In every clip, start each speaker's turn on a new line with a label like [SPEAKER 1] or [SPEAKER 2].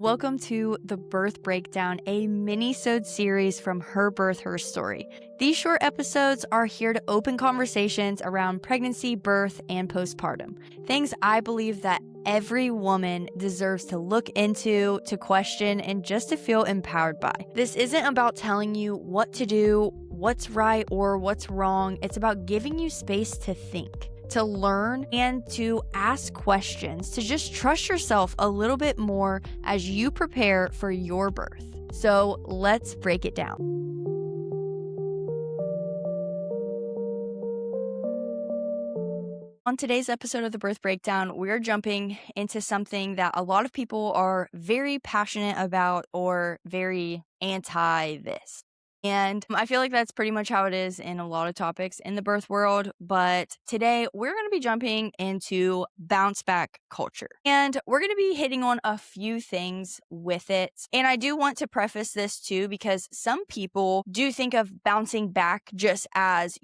[SPEAKER 1] Welcome to The Birth Breakdown, a mini-sode series from Her Birth, Her Story. These short episodes are here to open conversations around pregnancy, birth, and postpartum. Things I believe that every woman deserves to look into, to question, and just to feel empowered by. This isn't about telling you what to do, what's right, or what's wrong. It's about giving you space to think, to learn, and to ask questions, to just trust yourself a little bit more as you prepare for your birth. So let's break it down. On today's episode of The Birth Breakdown, we're jumping into something that a lot of people are very passionate about or very anti this. And I feel like that's pretty much how it is in a lot of topics in the birth world. But today we're going to be jumping into bounce back culture. And we're going to be hitting on a few things with it. And I do want to preface this too, because some people do think of bouncing back just as,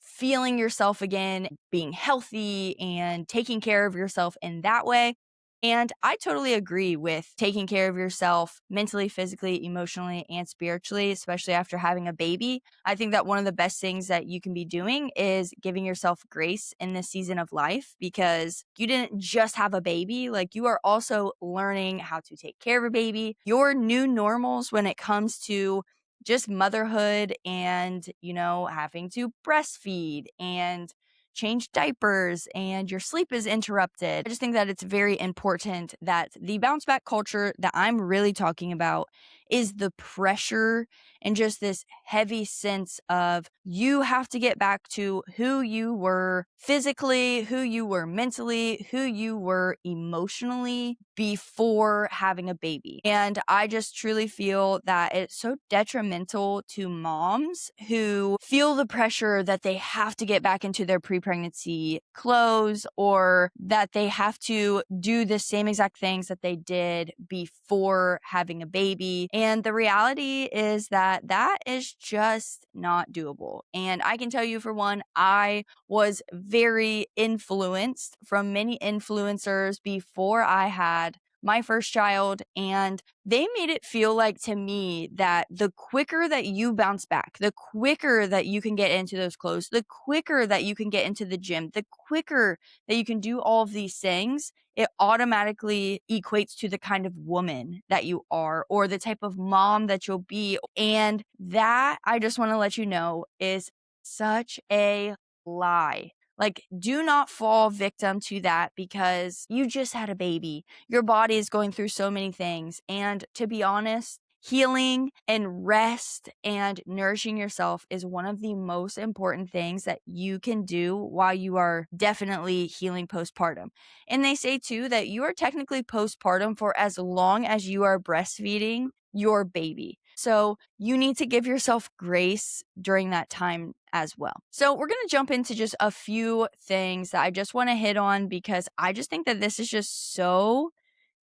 [SPEAKER 1] feeling yourself again, being healthy and taking care of yourself in that way. And I totally agree with taking care of yourself mentally, physically, emotionally, and spiritually, especially after having a baby. I think that one of the best things that you can be doing is giving yourself grace in this season of life, because you didn't just have a baby. Like, you are also learning how to take care of a baby, your new normals when it comes to just motherhood and, having to breastfeed and change diapers and your sleep is interrupted. I just think that it's very important that the bounce back culture that I'm really talking about is the pressure and just this heavy sense of you have to get back to who you were physically, who you were mentally, who you were emotionally before having a baby. And I just truly feel that it's so detrimental to moms who feel the pressure that they have to get back into their pre-pregnancy clothes, or that they have to do the same exact things that they did before having a baby. And the reality is that that is just not doable. And I can tell you, for one, I was very influenced from many influencers before I had my first child, and they made it feel like to me that the quicker that you bounce back, the quicker that you can get into those clothes, the quicker that you can get into the gym, the quicker that you can do all of these things, it automatically equates to the kind of woman that you are or the type of mom that you'll be. And that, I just want to let you know, is such a lie. Like, do not fall victim to that, because you just had a baby. Your body is going through so many things. And to be honest, healing and rest and nourishing yourself is one of the most important things that you can do while you are definitely healing postpartum. And they say too that you are technically postpartum for as long as you are breastfeeding your baby. So you need to give yourself grace during that time as well. So we're going to jump into just a few things that I just want to hit on, because I just think that this is just so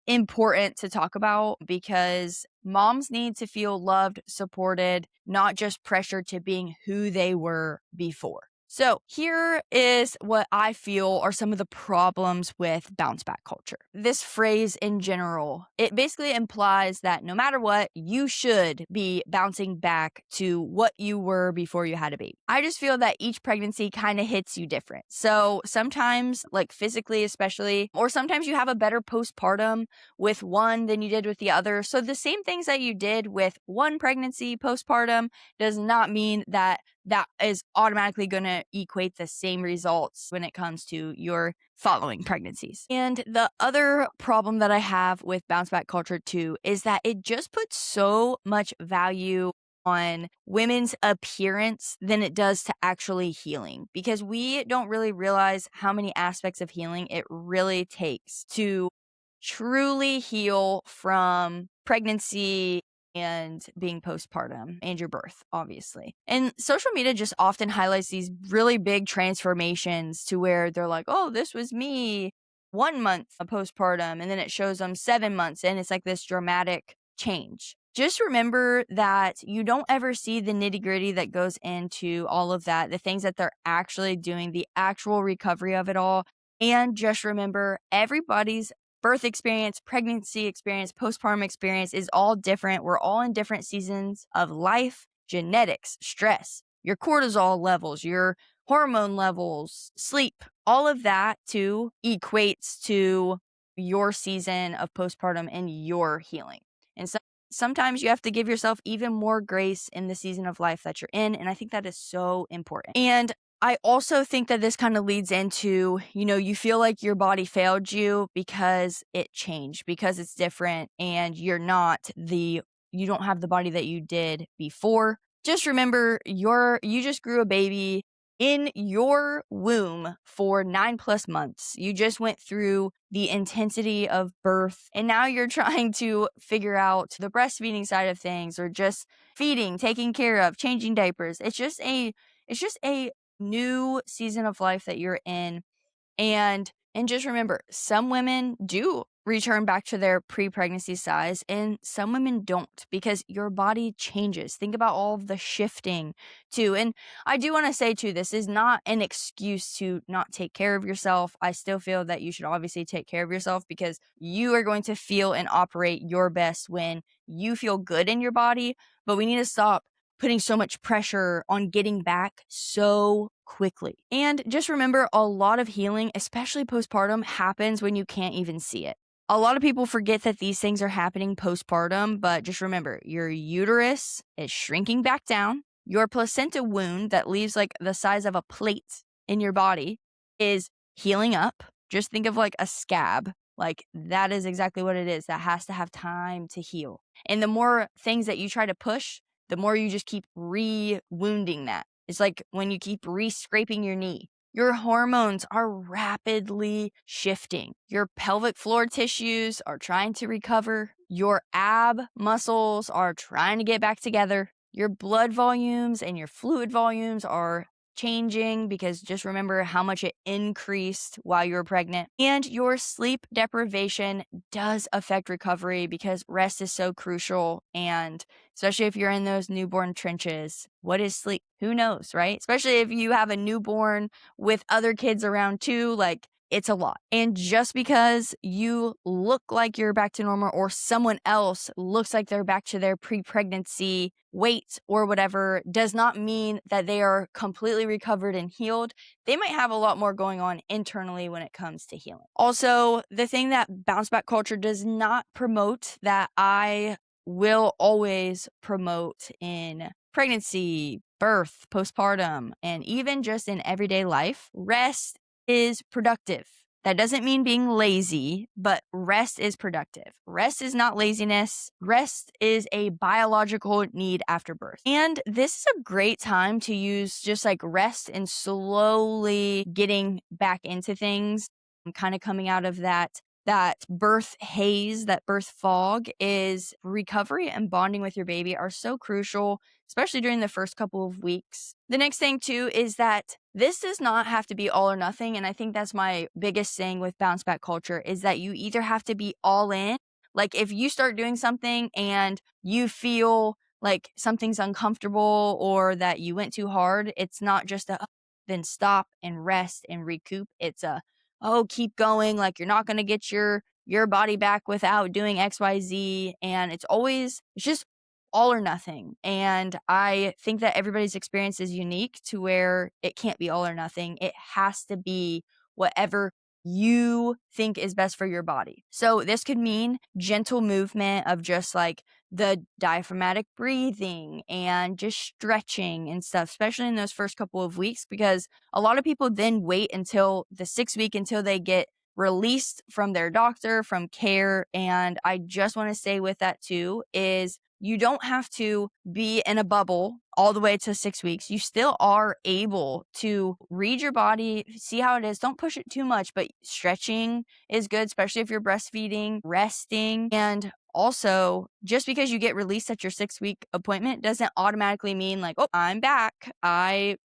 [SPEAKER 1] important to talk about, because moms need to feel loved, supported, not just pressured to being who they were before. So here is what I feel are some of the problems with bounce back culture. This phrase in general, it basically implies that no matter what, you should be bouncing back to what you were before you had a baby. I just feel that each pregnancy kind of hits you different. So sometimes, like physically especially, or sometimes you have a better postpartum with one than you did with the other. So the same things that you did with one pregnancy postpartum does not mean that that is automatically going to equate the same results when it comes to your following pregnancies. And the other problem that I have with bounce back culture too is that it just puts so much value on women's appearance than it does to actually healing, because we don't really realize how many aspects of healing it really takes to truly heal from pregnancy and being postpartum and your birth, obviously. And social media just often highlights these really big transformations to where they're like, oh, this was me 1 month of postpartum. And then it shows them 7 months. And it's like this dramatic change. Just remember that you don't ever see the nitty gritty that goes into all of that, the things that they're actually doing, the actual recovery of it all. And just remember, everybody's birth experience, pregnancy experience, postpartum experience is all different. We're all in different seasons of life, genetics, stress, your cortisol levels, your hormone levels, sleep, all of that too equates to your season of postpartum and your healing. And so sometimes you have to give yourself even more grace in the season of life that you're in. And I think that is so important. And I also think that this kind of leads into, you feel like your body failed you because it changed, because it's different, and you don't have the body that you did before. Just remember you just grew a baby in your womb for 9+ months. You just went through the intensity of birth, and now you're trying to figure out the breastfeeding side of things, or just feeding, taking care of, changing diapers. It's just a new season of life that you're in. And just remember, some women do return back to their pre-pregnancy size and some women don't, because your body changes. Think about all of the shifting too. And I do want to say too, this is not an excuse to not take care of yourself. I still feel that you should obviously take care of yourself, because you are going to feel and operate your best when you feel good in your body. But we need to stop putting so much pressure on getting back so quickly. And just remember, a lot of healing, especially postpartum, happens when you can't even see it. A lot of people forget that these things are happening postpartum, but just remember, your uterus is shrinking back down. Your placenta wound that leaves like the size of a plate in your body is healing up. Just think of like a scab. Like, that is exactly what it is. That has to have time to heal. And the more things that you try to push, the more you just keep re-wounding that. It's like when you keep re-scraping your knee. Your hormones are rapidly shifting. Your pelvic floor tissues are trying to recover. Your ab muscles are trying to get back together. Your blood volumes and your fluid volumes are changing, because just remember how much it increased while you were pregnant. And your sleep deprivation does affect recovery, because rest is so crucial. And especially if you're in those newborn trenches, what is sleep? Who knows, right? Especially if you have a newborn with other kids around too, like, it's a lot. And just because you look like you're back to normal, or someone else looks like they're back to their pre-pregnancy weight or whatever, does not mean that they are completely recovered and healed. They might have a lot more going on internally when it comes to healing. Also, the thing that bounce back culture does not promote, that I will always promote in pregnancy, birth, postpartum, and even just in everyday life, rest is productive. That doesn't mean being lazy, but rest is productive. Rest is not laziness. Rest is a biological need after birth. And this is a great time to use just like rest and slowly getting back into things. And kind of coming out of that birth haze, that birth fog. Is recovery and bonding with your baby are so crucial, especially during the first couple of weeks. The next thing too is that this does not have to be all or nothing. And I think that's my biggest thing with bounce back culture, is that you either have to be all in. Like, if you start doing something and you feel like something's uncomfortable or that you went too hard, it's not just a, "Oh, then stop and rest and recoup." It's a, "Oh, keep going." Like, you're not going to get your body back without doing XYZ. And it's just all or nothing. And I think that everybody's experience is unique to where it can't be all or nothing. It has to be whatever you think is best for your body. So this could mean gentle movement of just like the diaphragmatic breathing and just stretching and stuff, especially in those first couple of weeks, because a lot of people then wait until the 6th week until they get released from their doctor, from care. And I just want to say with that too, is you don't have to be in a bubble all the way to 6 weeks. You still are able to read your body, see how it is. Don't push it too much, but stretching is good, especially if you're breastfeeding, resting. And also, just because you get released at your 6-week appointment doesn't automatically mean like, "Oh, I'm back.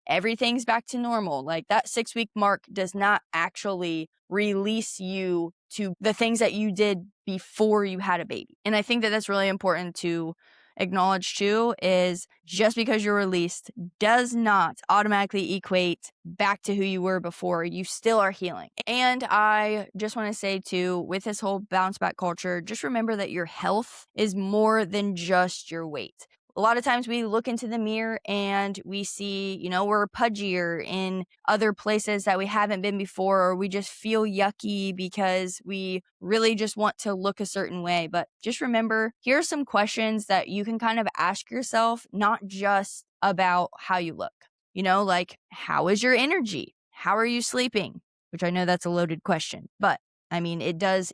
[SPEAKER 1] Everything's back to normal." Like, that 6-week mark does not actually release you to the things that you did before you had a baby. And I think that that's really important to acknowledge too is just because you're released does not automatically equate back to who you were before. You still are healing. And I just want to say too, with this whole bounce back culture, just remember that your health is more than just your weight. A lot of times we look into the mirror and we see, we're pudgier in other places that we haven't been before, or we just feel yucky because we really just want to look a certain way. But just remember, here are some questions that you can kind of ask yourself, not just about how you look. Like, how is your energy? How are you sleeping? Which I know that's a loaded question, but I mean, it does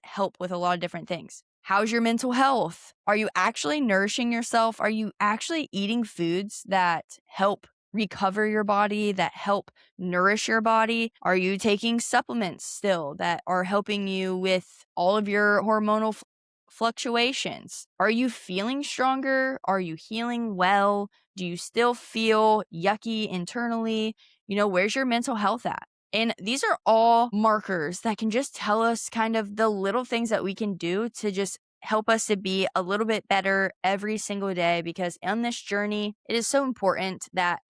[SPEAKER 1] help with a lot of different things. How's your mental health? Are you actually nourishing yourself? Are you actually eating foods that help recover your body, that help nourish your body? Are you taking supplements still that are helping you with all of your hormonal fluctuations? Are you feeling stronger? Are you healing well? Do you still feel yucky internally? Where's your mental health at? And these are all markers that can just tell us kind of the little things that we can do to just help us to be a little bit better every single day. Because on this journey, it is so important that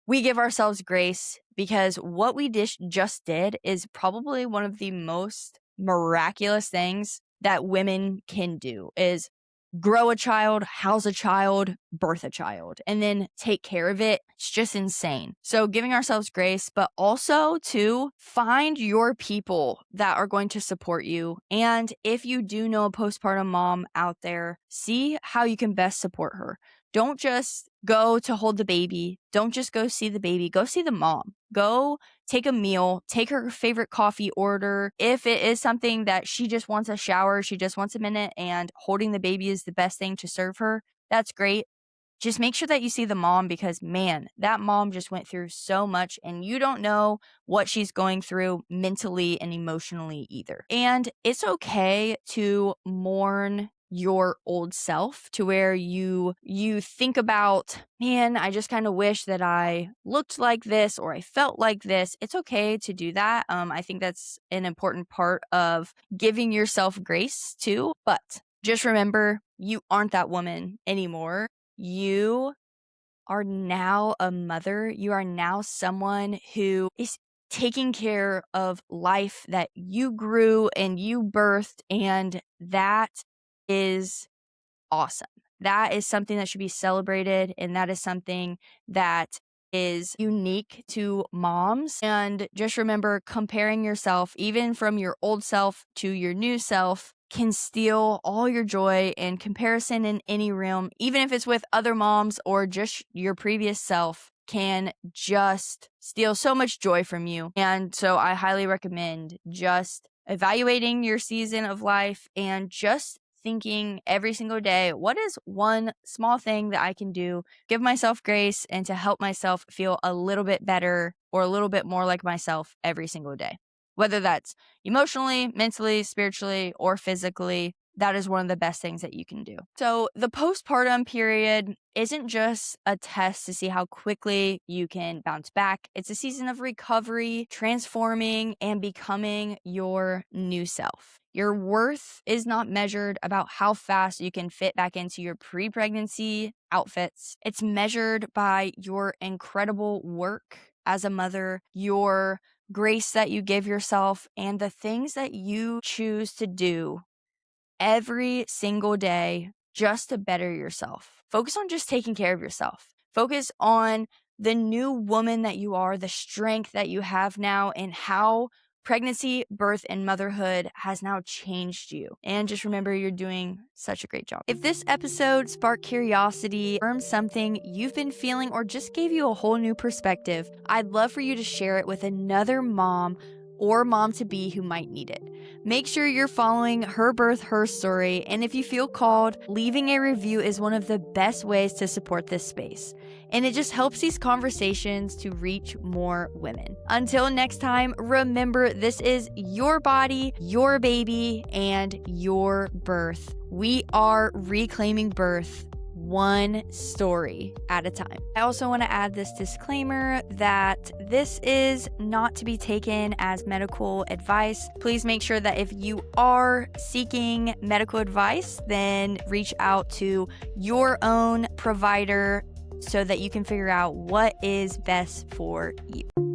[SPEAKER 1] we give ourselves grace, because what we just did is probably one of the most miraculous things that women can do, is grow a child, house a child, birth a child, and then take care of it. It's just insane. So giving ourselves grace, but also to find your people that are going to support you. And if you do know a postpartum mom out there, see how you can best support her. Don't just go to hold the baby. Don't just go see the baby. Go see the mom. Go take a meal, take her favorite coffee order. If it is something that she just wants a shower, she just wants a minute, and holding the baby is the best thing to serve her, that's great. Just make sure that you see the mom, because man, that mom just went through so much, and you don't know what she's going through mentally and emotionally either. And it's okay to mourn your old self, to where you think about, man, I just kind of wish that I looked like this or I felt like this. It's okay to do that. I think that's an important part of giving yourself grace too. But just remember, you aren't that woman anymore. You are now a mother. You are now someone who is taking care of life that you grew and you birthed, and that is awesome. That is something that should be celebrated, and that is something that is unique to moms. And just remember, comparing yourself, even from your old self to your new self, can steal all your joy. And comparison in any realm, even if it's with other moms or just your previous self, can just steal so much joy from you. And so I highly recommend just evaluating your season of life and just thinking every single day, what is one small thing that I can do, give myself grace, and to help myself feel a little bit better or a little bit more like myself every single day. Whether that's emotionally, mentally, spiritually, or physically, that is one of the best things that you can do. So the postpartum period isn't just a test to see how quickly you can bounce back. It's a season of recovery, transforming, and becoming your new self. Your worth is not measured about how fast you can fit back into your pre-pregnancy outfits. It's measured by your incredible work as a mother, your grace that you give yourself, and the things that you choose to do every single day just to better yourself. Focus on just taking care of yourself. Focus on the new woman that you are, the strength that you have now, and how pregnancy, birth, and motherhood has now changed you. And just remember, you're doing such a great job. If this episode sparked curiosity, affirmed something you've been feeling, or just gave you a whole new perspective, I'd love for you to share it with another mom or mom-to-be who might need it. Make sure you're following Her Birth, Her Story, and if you feel called, leaving a review is one of the best ways to support this space. And it just helps these conversations to reach more women. Until next time, remember, this is your body, your baby, and your birth. We are reclaiming birth one story at a time. I also want to add this disclaimer that this is not to be taken as medical advice. Please make sure that if you are seeking medical advice, then reach out to your own provider so that you can figure out what is best for you.